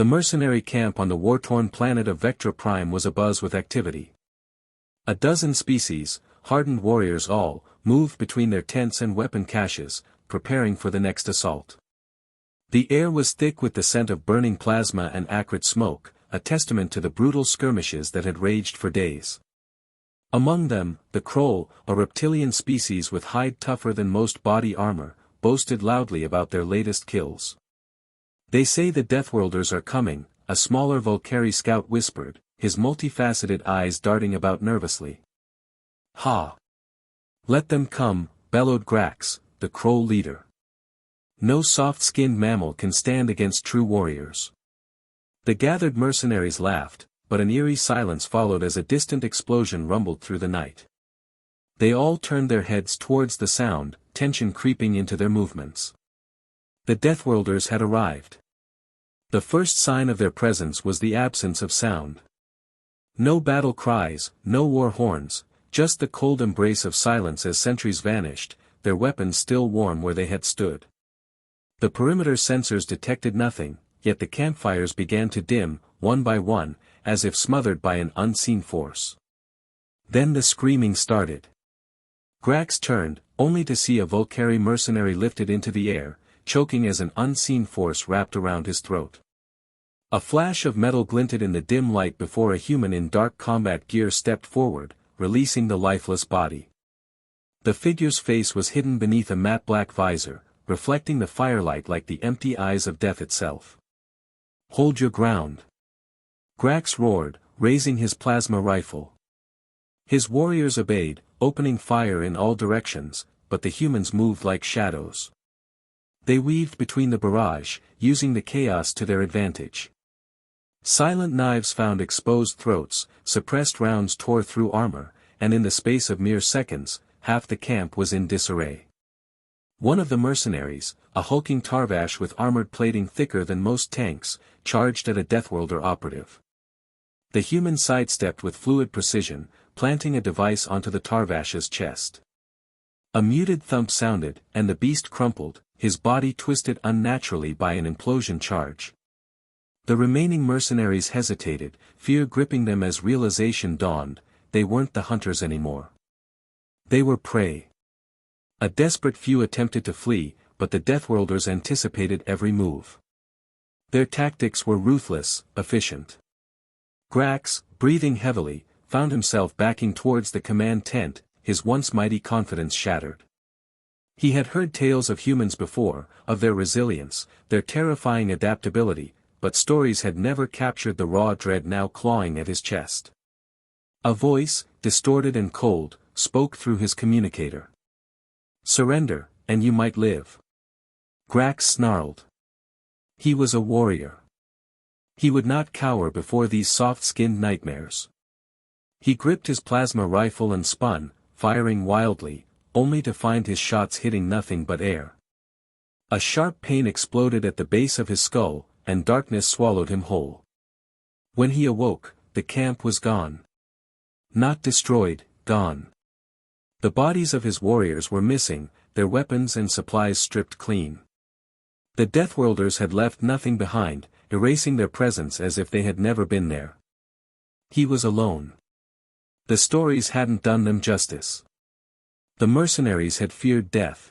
The mercenary camp on the war-torn planet of Vektra Prime was abuzz with activity. A dozen species, hardened warriors all, moved between their tents and weapon caches, preparing for the next assault. The air was thick with the scent of burning plasma and acrid smoke, a testament to the brutal skirmishes that had raged for days. Among them, the Kroll, a reptilian species with hide tougher than most body armor, boasted loudly about their latest kills. "They say the Deathworlders are coming," a smaller Volcari scout whispered, his multifaceted eyes darting about nervously. "Ha! Let them come," bellowed Grax, the Kroll leader. "No soft-skinned mammal can stand against true warriors." The gathered mercenaries laughed, but an eerie silence followed as a distant explosion rumbled through the night. They all turned their heads towards the sound, tension creeping into their movements. The Deathworlders had arrived. The first sign of their presence was the absence of sound. No battle cries, no war horns, just the cold embrace of silence as sentries vanished, their weapons still warm where they had stood. The perimeter sensors detected nothing, yet the campfires began to dim, one by one, as if smothered by an unseen force. Then the screaming started. Grax turned, only to see a Volcari mercenary lifted into the air, choking as an unseen force wrapped around his throat. A flash of metal glinted in the dim light before a human in dark combat gear stepped forward, releasing the lifeless body. The figure's face was hidden beneath a matte black visor, reflecting the firelight like the empty eyes of death itself. "Hold your ground!" Grax roared, raising his plasma rifle. His warriors obeyed, opening fire in all directions, but the humans moved like shadows. They weaved between the barrage, using the chaos to their advantage. Silent knives found exposed throats, suppressed rounds tore through armor, and in the space of mere seconds, half the camp was in disarray. One of the mercenaries, a hulking Tarvash with armored plating thicker than most tanks, charged at a Deathworlder operative. The human sidestepped with fluid precision, planting a device onto the Tarvash's chest. A muted thump sounded, and the beast crumpled, his body twisted unnaturally by an implosion charge. The remaining mercenaries hesitated, fear gripping them as realization dawned, they weren't the hunters anymore. They were prey. A desperate few attempted to flee, but the Deathworlders anticipated every move. Their tactics were ruthless, efficient. Grax, breathing heavily, found himself backing towards the command tent, his once mighty confidence shattered. He had heard tales of humans before, of their resilience, their terrifying adaptability, but stories had never captured the raw dread now clawing at his chest. A voice, distorted and cold, spoke through his communicator. "Surrender, and you might live." Grax snarled. He was a warrior. He would not cower before these soft-skinned nightmares. He gripped his plasma rifle and spun, firing wildly, only to find his shots hitting nothing but air. A sharp pain exploded at the base of his skull, and darkness swallowed him whole. When he awoke, the camp was gone. Not destroyed, gone. The bodies of his warriors were missing, their weapons and supplies stripped clean. The Deathworlders had left nothing behind, erasing their presence as if they had never been there. He was alone. The stories hadn't done them justice. The mercenaries had feared death.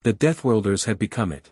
The Deathworlders had become it.